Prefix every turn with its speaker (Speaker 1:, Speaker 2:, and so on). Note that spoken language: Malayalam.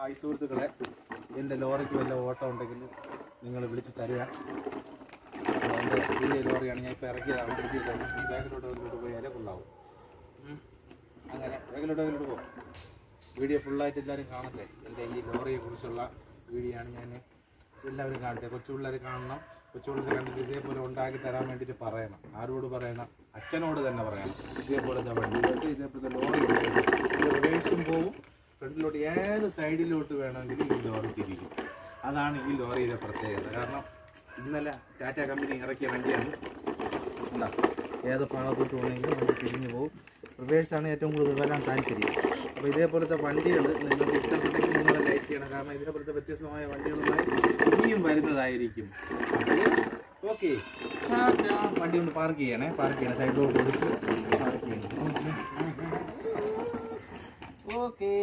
Speaker 1: ഹായ് സുഹൃത്തുക്കളെ, എൻ്റെ ലോറിക്ക് വല്ല ഓട്ടം ഉണ്ടെങ്കിൽ നിങ്ങൾ വിളിച്ച് തരിക. എൻ്റെ പുതിയ ലോറിയാണ്, ഞാൻ ഇപ്പോൾ ഇറക്കിയതാണ്. പുതിയ ലോറി ഈ ബാക്കിലോട്ട് പോയാലേ കൊള്ളാവും. അങ്ങനെ ബാക്കിലോട്ട് പോകും. വീഡിയോ ഫുള്ളായിട്ട് എല്ലാവരും കാണട്ടെ. എൻ്റെ ഈ ലോറിയെ കുറിച്ചുള്ള വീഡിയോ ആണ്. ഞാൻ എല്ലാവരും കാണട്ടെ. കൊച്ചുപിള്ളേർ കാണണം. കൊച്ചുപിള്ളേർ കണ്ടിട്ട് ഇതേപോലെ ഉണ്ടാക്കി തരാൻ വേണ്ടിയിട്ട് പറയണം. ആരോട് പറയണം? അച്ഛനോട് തന്നെ പറയണം. ഇതേപോലത്തെ വണ്ടികൾക്ക് ഇതേപോലത്തെ ലോറി റിവേഴ്സും പോവും, ഫ്രണ്ടിലോട്ട് ഏത് സൈഡിലോട്ട് വേണമെങ്കിലും ഈ ലോറി തിരിക്കും. അതാണ് ഈ ലോറിയുടെ പ്രത്യേകത. കാരണം ഇന്നലെ ടാറ്റ കമ്പനി ഇറക്കിയ വണ്ടിയാണ്. എന്താ, ഏത് ഭാഗത്തോട്ട് വേണമെങ്കിലും വണ്ടി തിരിഞ്ഞു പോകും. റിവേഴ്സാണ് ഏറ്റവും കൂടുതൽ വരാൻ താല്പര്യം. അപ്പോൾ ഇതേപോലത്തെ വണ്ടികൾ നിങ്ങൾക്ക് ഇഷ്ടപ്പെട്ടെങ്കിൽ നിങ്ങൾ ലൈക്ക് ചെയ്യണം. കാരണം ഇതേപോലത്തെ വ്യത്യസ്തമായ വണ്ടികളുമായി ഇനിയും വരുന്നതായിരിക്കും. ഓക്കെ, വണ്ടി കൊണ്ട് പാർക്ക് ചെയ്യണേ. സൈഡിലോട്ട് കൊടുത്ത്